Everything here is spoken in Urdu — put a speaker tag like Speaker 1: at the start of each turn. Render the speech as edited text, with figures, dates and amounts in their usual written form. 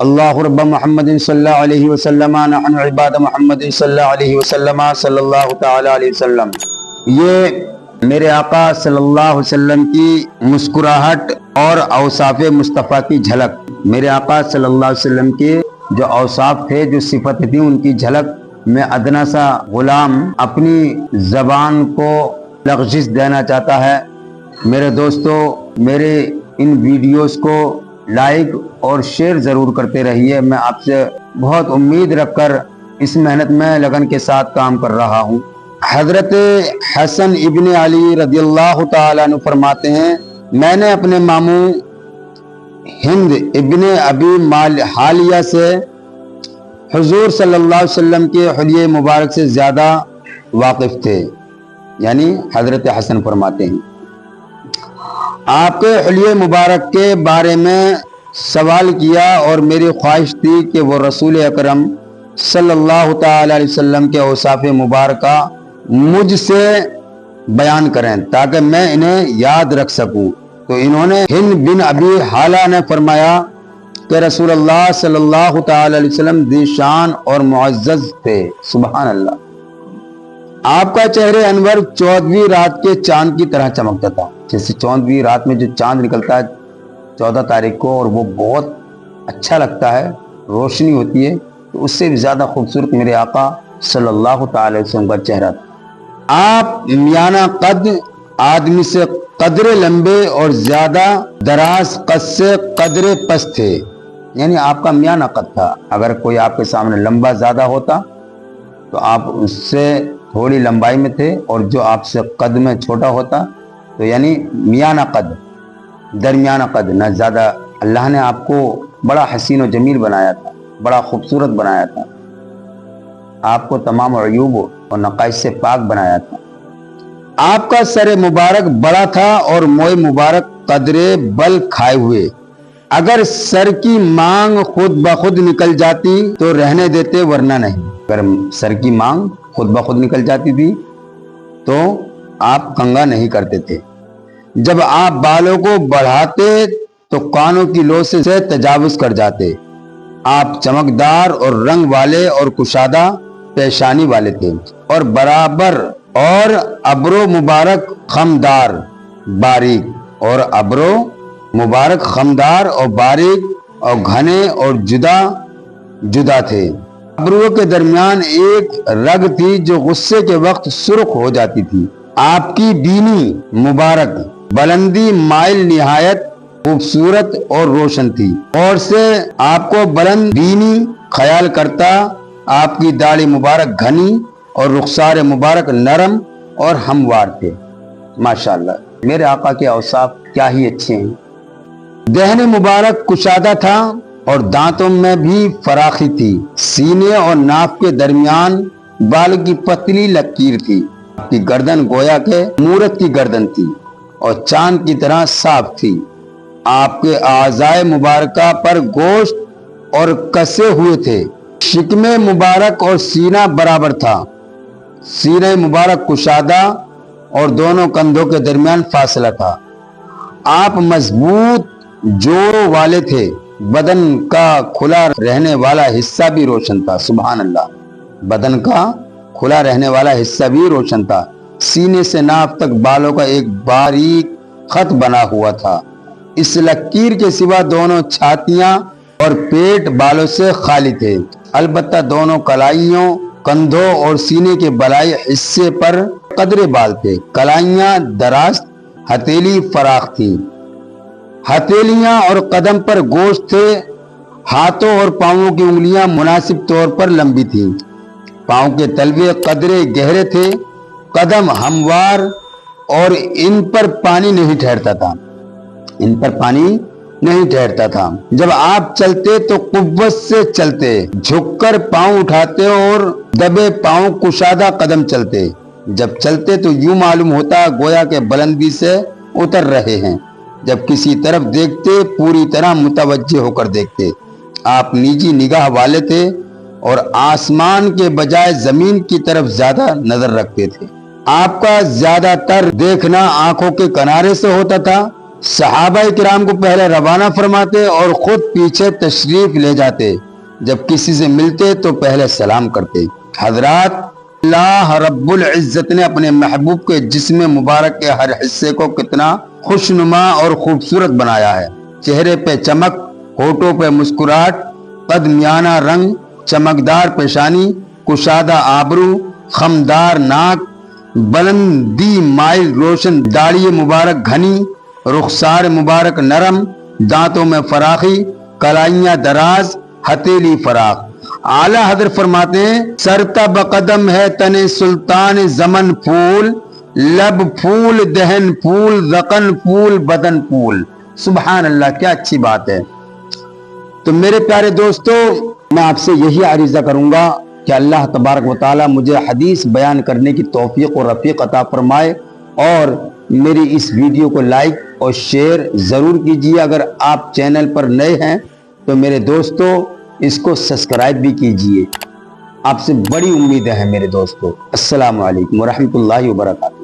Speaker 1: اللہ رب محمد صلی اللہ علیہ وسلم نحن عباد محمد صلی اللہ علیہ وسلم صلی اللہ تعالی علیہ وسلم۔ یہ میرے آقا صلی اللہ علیہ وسلم کی مسکراہٹ اور اوصاف مصطفیٰ کی جھلک، میرے آقا صلی اللہ علیہ وسلم کے جو اوصاف تھے، جو صفت تھی، ان کی جھلک میں ادنا سا غلام اپنی زبان کو لغزش دینا چاہتا ہے۔ میرے دوستو، میرے ان ویڈیوز کو لائک اور شیئر ضرور کرتے رہیے۔ میں آپ سے بہت امید رکھ کر اس محنت میں لگن کے ساتھ کام کر رہا ہوں۔ حضرت حسن ابن علی رضی اللہ تعالیٰ عنہ فرماتے ہیں، میں نے اپنے ماموں ہند ابن ابی حالیہ سے حضور صلی اللہ علیہ وسلم کے حلیے مبارک سے زیادہ واقف تھے۔ یعنی حضرت حسن فرماتے ہیں، آپ کے حلیے مبارک کے بارے میں سوال کیا اور میری خواہش تھی کہ وہ رسول اکرم صلی اللہ تعالی علیہ وسلم کے اوصاف مبارکہ مجھ سے بیان کریں تاکہ میں انہیں یاد رکھ سکوں۔ تو انہوں نے ہند بن ابی حالہ نے فرمایا کہ رسول اللہ صلی اللہ تعالی علیہ وسلم ذی شان اور معزز تھے۔ سبحان اللہ۔ آپ کا چہرے انور 14ویں رات کے چاند کی طرح چمکتا تھا، جیسے 14ویں رات میں جو چاند نکلتا ہے 14 تاریخ کو، اور وہ بہت اچھا لگتا ہے، روشنی ہوتی ہے، تو اس سے بھی زیادہ خوبصورت میرے آقا صلی اللہ تعالی علیہ وسلم کا چہرہ تھا۔ آپ میانہ قد، آدمی سے قدرے لمبے اور زیادہ دراز قد سے قدرے پست تھے۔ یعنی آپ کا میانہ قد تھا، اگر کوئی آپ کے سامنے لمبا زیادہ ہوتا تو آپ اس سے تھوڑی لمبائی میں تھے، اور جو آپ سے قد میں چھوٹا ہوتا تو یعنی میانہ قد، درمیانہ قد، نہ زیادہ۔ اللہ نے آپ کو بڑا حسین و جمیل بنایا تھا، بڑا خوبصورت بنایا تھا، آپ کو تمام عیوب اور نقائص سے پاک بنایا تھا۔ آپ کا سر مبارک بڑا تھا اور موئے مبارک قدرے بل کھائے ہوئے۔ اگر سر کی مانگ خود بخود نکل جاتی تو رہنے دیتے، ورنہ نہیں۔ اگر سر کی مانگ خود بخود نکل جاتی تھی تو آپ کنگا نہیں کرتے تھے۔ جب آپ بالوں کو بڑھاتے تو کانوں کی لو سے تجاوز کر جاتے۔ آپ چمکدار اور رنگ والے اور کشادہ پیشانی والے تھے، اور برابر اور ابرو مبارک خمدار باریک، اور ابرو مبارک خمدار اور باریک اور گھنے اور جدا جدا تھے۔ ابرو کے درمیان ایک رگ تھی جو غصے کے وقت سرخ ہو جاتی تھی۔ آپ کی بینی مبارک بلندی مائل نہایت خوبصورت اور روشن تھی، اور سے آپ کو بلند بینی خیال کرتا۔ آپ کی داڑھی مبارک گھنی اور رخسار مبارک نرم اور ہموار تھے۔ ماشاءاللہ، میرے آقا کے اوصاف کیا ہی اچھے ہیں۔ دہن مبارک کشادہ تھا اور دانتوں میں بھی فراخی تھی۔ سینے اور ناف کے درمیان بال کی پتلی لکیر تھی۔ آپ کی گردن گویا کہ مورت کی گردن تھی اور چاند کی طرح صاف تھی۔ آپ کے اعضائے مبارکہ پر گوشت اور کسے ہوئے تھے۔ شکم مبارک اور سینہ برابر تھا۔ سینہ مبارک کشادہ اور دونوں کندھوں کے درمیان فاصلہ تھا۔ آپ مضبوط جوڑوں والے تھے۔ بدن کا کھلا رہنے والا حصہ بھی روشن تھا۔ سبحان اللہ، بدن کا کھلا رہنے والا حصہ بھی روشن تھا۔ سینے سے ناف تک بالوں کا ایک باریک خط بنا ہوا تھا۔ اس لکیر کے سوا دونوں چھاتیاں اور پیٹ بالوں سے خالی تھے، البتہ دونوں کلائیوں، کندھوں اور سینے کے بلائی حصے پر قدرے بال تھے۔ کلائیاں دراز، ہتھیلی فراخ تھی۔ ہتھیلیاں اور قدم پر گوشت تھے۔ ہاتھوں اور پاؤں کی انگلیاں مناسب طور پر لمبی تھیں۔ پاؤں کے تلوے قدرے گہرے تھے۔ قدم ہموار اور ان پر پانی نہیں ٹھہرتا تھا۔ ان پر پانی نہیں ٹھہرتا تھا۔ جب آپ چلتے تو قوت سے چلتے، جھک کر پاؤں اٹھاتے اور دبے پاؤں کشادہ قدم چلتے۔ جب چلتے تو یوں معلوم ہوتا گویا کہ بلندی سے اتر رہے ہیں۔ جب کسی طرف دیکھتے پوری طرح متوجہ ہو کر دیکھتے۔ آپ نیجی نگاہ والے تھے اور آسمان کے بجائے زمین کی طرف زیادہ نظر رکھتے تھے۔ آپ کا زیادہ تر دیکھنا آنکھوں کے کنارے سے ہوتا تھا صحابہ کرام کو پہلے روانہ فرماتے اور خود پیچھے تشریف لے جاتے، جب کسی سے ملتے تو پہلے سلام کرتے۔ حضرات، اللہ رب العزت نے اپنے محبوب کے جسم مبارک کے ہر حصے کو کتنا خوشنما اور خوبصورت بنایا ہے۔ چہرے پہ چمک، ہونٹوں پہ مسکراہٹ، قد میانہ رنگ، چمکدار پیشانی، کشادہ آبرو، خمدار ناک، بلندی مائل روشن داڑھی مبارک گھنی، رخسار مبارک نرم، دانتوں میں فراخی، کلائیاں دراز، ہتھیلی فراخ۔ اعلیٰ حضرت فرماتے ہیں سرتا بقدم ہے تن سلطان زمن پھول، لب پھول دہن پھول ذقن پھول بدن پھول۔ سبحان اللہ، کیا اچھی بات ہے۔ تو میرے پیارے دوستو، میں آپ سے یہی عریضہ کروں گا کہ اللہ تبارک و تعالی مجھے حدیث بیان کرنے کی توفیق و رفیق عطا فرمائے، اور میری اس ویڈیو کو لائک اور شیئر ضرور کیجیے۔ اگر آپ چینل پر نئے ہیں تو میرے دوستو اس کو سبسکرائب بھی کیجیے۔ آپ سے بڑی امیدیں ہیں میرے دوستو۔ السلام علیکم ورحمۃ اللہ وبرکاتہ۔